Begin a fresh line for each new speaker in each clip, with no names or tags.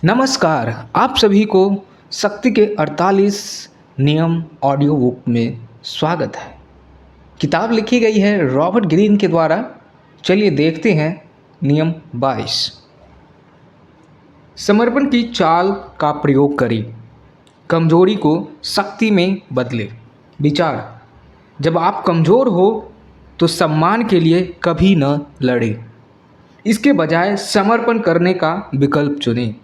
नमस्कार। आप सभी को शक्ति के 48 नियम ऑडियो बुक में स्वागत है। किताब लिखी गई है रॉबर्ट ग्रीन के द्वारा। चलिए देखते हैं नियम 22। समर्पण की चाल का प्रयोग करें, कमजोरी को शक्ति में बदले। विचार: जब आप कमज़ोर हो तो सम्मान के लिए कभी न लड़ें, इसके बजाय समर्पण करने का विकल्प चुनें।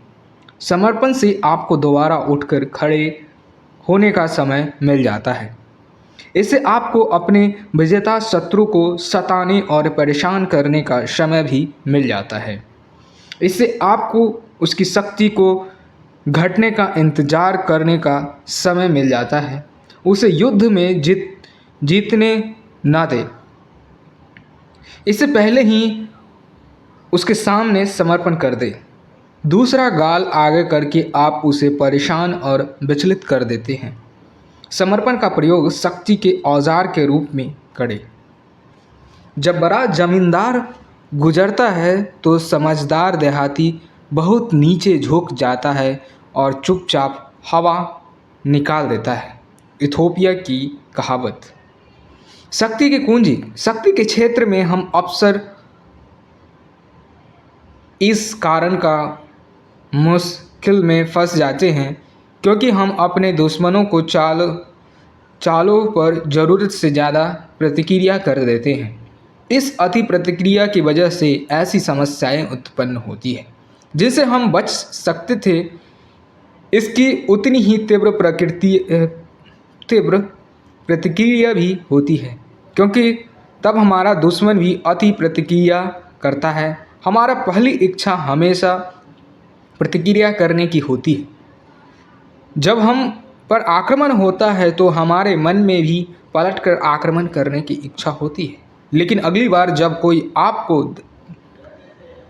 समर्पण से आपको दोबारा उठकर खड़े होने का समय मिल जाता है। इससे आपको अपने विजेता शत्रु को सताने और परेशान करने का समय भी मिल जाता है। इससे आपको उसकी शक्ति को घटने का इंतज़ार करने का समय मिल जाता है। उसे युद्ध में जीतने ना दें, इससे पहले ही उसके सामने समर्पण कर दें। दूसरा गाल आगे करके आप उसे परेशान और विचलित कर देते हैं। समर्पण का प्रयोग शक्ति के औजार के रूप में करें। जब बड़ा जमींदार गुजरता है तो समझदार देहाती बहुत नीचे झुक जाता है और चुपचाप हवा निकाल देता है। इथोपिया की कहावत। शक्ति की कुंजी। शक्ति के क्षेत्र में हम अक्सर इस कारण का मुश्किल में फंस जाते हैं क्योंकि हम अपने दुश्मनों को चालों पर ज़रूरत से ज़्यादा प्रतिक्रिया कर देते हैं। इस अति प्रतिक्रिया की वजह से ऐसी समस्याएं उत्पन्न होती हैं जिनसे हम बच सकते थे। इसकी उतनी ही तीव्र प्रतिक्रिया भी होती है क्योंकि तब हमारा दुश्मन भी अति प्रतिक्रिया करता है। हमारा पहली इच्छा हमेशा प्रतिक्रिया करने की होती है। जब हम पर आक्रमण होता है तो हमारे मन में भी पलटकर आक्रमण करने की इच्छा होती है, लेकिन अगली बार जब कोई आपको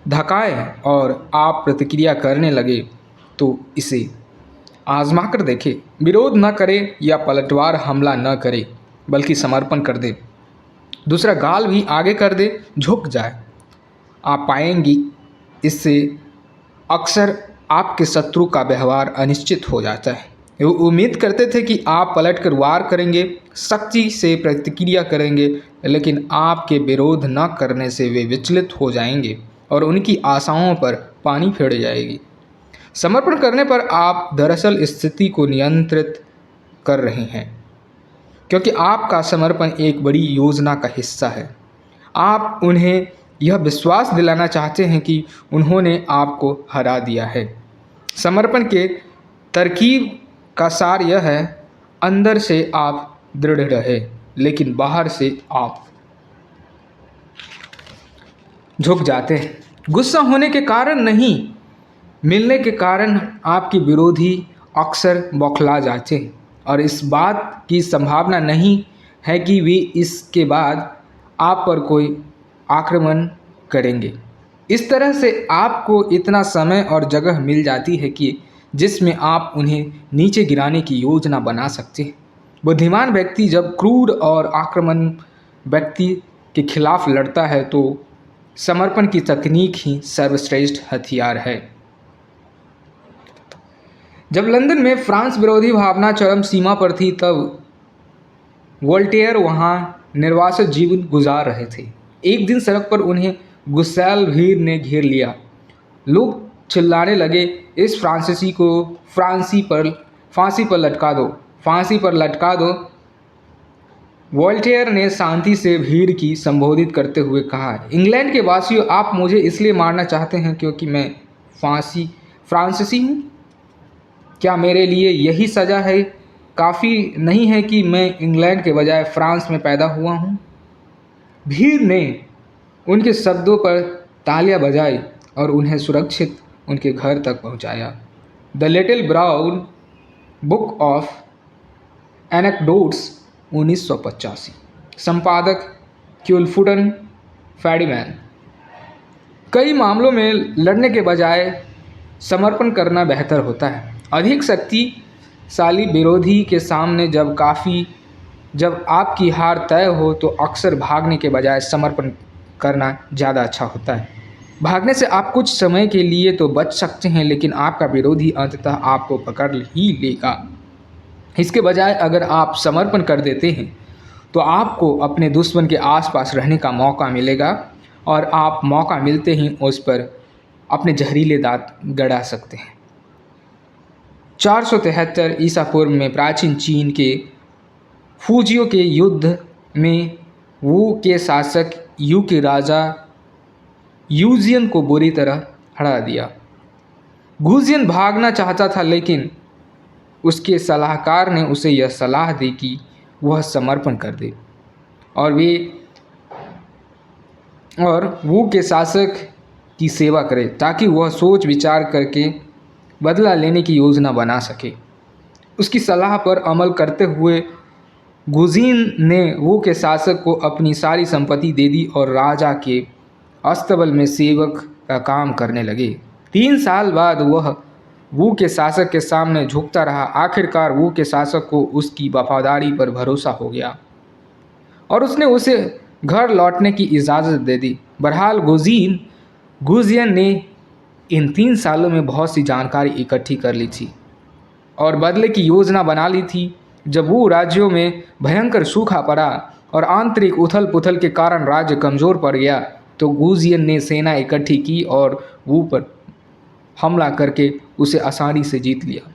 धकाए और आप प्रतिक्रिया करने लगे तो इसे आजमा कर देखें। विरोध न करें या पलटवार हमला न करें, बल्कि समर्पण कर दे। दूसरा गाल भी आगे कर दे, झुक जाए। आप पाएंगी इससे अक्सर आपके शत्रु का व्यवहार अनिश्चित हो जाता है। वो उम्मीद करते थे कि आप पलटकर वार करेंगे, शक्ति से प्रतिक्रिया करेंगे, लेकिन आपके विरोध न करने से वे विचलित हो जाएंगे और उनकी आशाओं पर पानी फेर जाएगी। समर्पण करने पर आप दरअसल स्थिति को नियंत्रित कर रहे हैं क्योंकि आपका समर्पण एक बड़ी योजना का हिस्सा है। आप उन्हें यह विश्वास दिलाना चाहते हैं कि उन्होंने आपको हरा दिया है। समर्पण के तरकीब का सार यह है: अंदर से आप दृढ़ रहे, लेकिन बाहर से आप झुक जाते हैं। गुस्सा होने के कारण नहीं, मिलने के कारण आपके विरोधी अक्सर बौखला जाते हैं और इस बात की संभावना नहीं है कि वे इसके बाद आप पर कोई आक्रमण करेंगे। इस तरह से आपको इतना समय और जगह मिल जाती है कि जिसमें आप उन्हें नीचे गिराने की योजना बना सकते हैं। बुद्धिमान व्यक्ति जब क्रूर और आक्रमण व्यक्ति के खिलाफ लड़ता है तो समर्पण की तकनीक ही सर्वश्रेष्ठ हथियार है। जब लंदन में फ्रांस विरोधी भावना चरम सीमा पर थी तब वोल्टेयर वहां निर्वासित जीवन गुजार रहे थे। एक दिन सड़क पर उन्हें गुस्सैल भीड़ ने घेर लिया। लोग चिल्लाने लगे, इस फ्रांसीसी को फांसी पर लटका दो, फांसी पर लटका दो। वोल्टेयर ने शांति से भीड़ की संबोधित करते हुए कहा, इंग्लैंड के वासियों, आप मुझे इसलिए मारना चाहते हैं क्योंकि मैं फ्रांसीसी हूँ? क्या मेरे लिए यही सज़ा है? काफ़ी नहीं है कि मैं इंग्लैंड के बजाय फ्रांस में पैदा हुआ हूँ? भीड़ ने उनके शब्दों पर तालियां बजाई और उन्हें सुरक्षित उनके घर तक पहुंचाया। The little brown book of anecdotes 1985। संपादक क्यूलफुटन फैडीमैन। कई मामलों में लड़ने के बजाय समर्पण करना बेहतर होता है। अधिक शक्तिशाली विरोधी के सामने जब आपकी हार तय हो तो अक्सर भागने के बजाय समर्पण करना ज़्यादा अच्छा होता है। भागने से आप कुछ समय के लिए तो बच सकते हैं, लेकिन आपका विरोधी अंततः आपको पकड़ ही लेगा। इसके बजाय अगर आप समर्पण कर देते हैं तो आपको अपने दुश्मन के आसपास रहने का मौका मिलेगा और आप मौका मिलते ही उस पर अपने जहरीले दांत गड़ा सकते हैं। 473 ईसा पूर्व में प्राचीन चीन के फूजियों के युद्ध में वू के शासक यू के राजा यूजियन को बुरी तरह हरा दिया। गुजियन भागना चाहता था, लेकिन उसके सलाहकार ने उसे यह सलाह दी कि वह समर्पण कर दे और वू के शासक की सेवा करे, ताकि वह सोच विचार करके बदला लेने की योजना बना सके। उसकी सलाह पर अमल करते हुए गुजिन ने वू के शासक को अपनी सारी संपत्ति दे दी और राजा के अस्तबल में सेवक का काम करने लगे। 3 साल बाद वह वू के शासक के सामने झुकता रहा। आखिरकार वू के शासक को उसकी वफादारी पर भरोसा हो गया और उसने उसे घर लौटने की इजाज़त दे दी। बहरहाल गुजियन ने इन 3 सालों में बहुत सी जानकारी इकट्ठी कर ली थी और बदले की योजना बना ली थी। जब वो राज्यों में भयंकर सूखा पड़ा और आंतरिक उथल पुथल के कारण राज्य कमज़ोर पड़ गया, तो गुजियन ने सेना इकट्ठी की और वू पर हमला करके उसे आसानी से जीत लिया।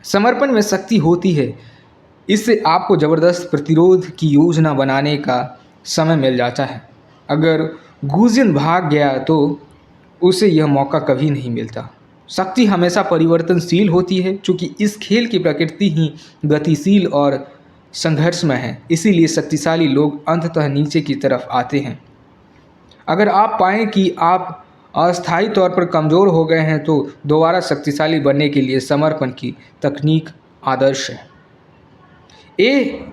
समर्पण में शक्ति होती है, इससे आपको ज़बरदस्त प्रतिरोध की योजना बनाने का समय मिल जाता है। अगर गुजियन भाग गया तो उसे यह मौका कभी नहीं मिलता। शक्ति हमेशा परिवर्तनशील होती है, चूँकि इस खेल की प्रकृति ही गतिशील और संघर्षमय है। इसीलिए शक्तिशाली लोग अंततः नीचे की तरफ आते हैं। अगर आप पाएं कि आप अस्थायी तौर पर कमज़ोर हो गए हैं तो दोबारा शक्तिशाली बनने के लिए समर्पण की तकनीक आदर्श है।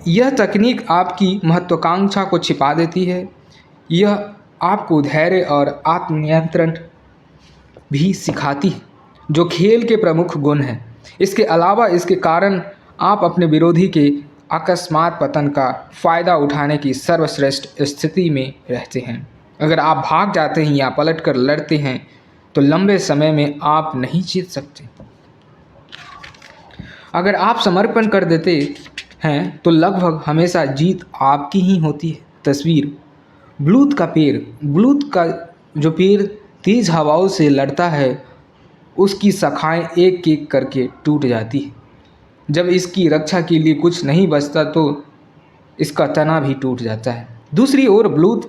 यह तकनीक आपकी महत्वाकांक्षा को छिपा देती है। यह आपको धैर्य और आत्मनियंत्रण भी सिखाती है, जो खेल के प्रमुख गुण हैं। इसके अलावा इसके कारण आप अपने विरोधी के अकस्मात पतन का फ़ायदा उठाने की सर्वश्रेष्ठ स्थिति में रहते हैं। अगर आप भाग जाते हैं या पलटकर लड़ते हैं तो लंबे समय में आप नहीं जीत सकते। अगर आप समर्पण कर देते हैं तो लगभग हमेशा जीत आपकी ही होती है। तस्वीर ब्लूत का पेड़। ब्लूत का जो पेड़ तेज़ हवाओं से लड़ता है, उसकी शाखाएं एक एक करके टूट जाती है। जब इसकी रक्षा के लिए कुछ नहीं बचता तो इसका तना भी टूट जाता है। दूसरी ओर ब्लूत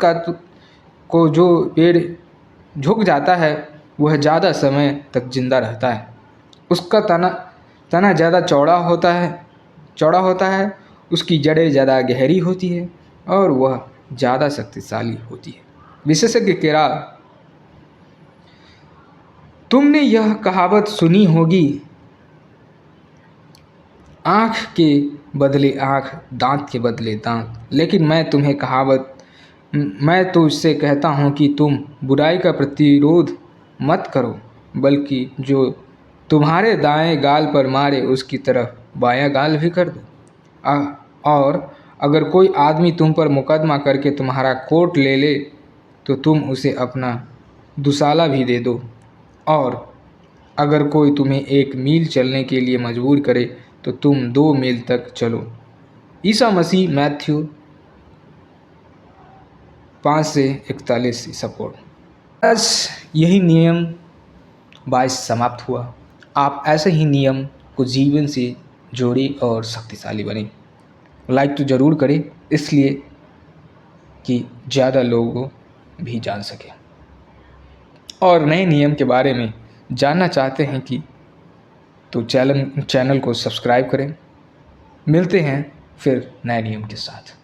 को जो पेड़ झुक जाता है वह ज़्यादा समय तक जिंदा रहता है। उसका तना ज़्यादा चौड़ा होता है, उसकी जड़ें ज़्यादा गहरी होती है और वह ज़्यादा शक्तिशाली होती है। विशेषज्ञ के राय, तुमने यह कहावत सुनी होगी, आँख के बदले आँख, दांत के बदले दांत। लेकिन मैं तो इससे कहता हूँ कि तुम बुराई का प्रतिरोध मत करो, बल्कि जो तुम्हारे दाएं गाल पर मारे उसकी तरफ बायां गाल भी कर दो। और अगर कोई आदमी तुम पर मुकदमा करके तुम्हारा कोट ले ले तो तुम उसे अपना दुसाला भी दे दो। और अगर कोई तुम्हें 1 मील चलने के लिए मजबूर करे तो तुम 2 मील तक चलो। ईसा मसीह, मैथ्यू 5 से 41 ईसा पूर्व। आज यही नियम 22 समाप्त हुआ। आप ऐसे ही नियम को जीवन से जोड़े और शक्तिशाली बने। लाइक तो ज़रूर करें, इसलिए कि ज़्यादा लोगों भी जान सकें और नए नियम के बारे में जानना चाहते हैं तो चैनल को सब्सक्राइब करें। मिलते हैं फिर नए नियम के साथ।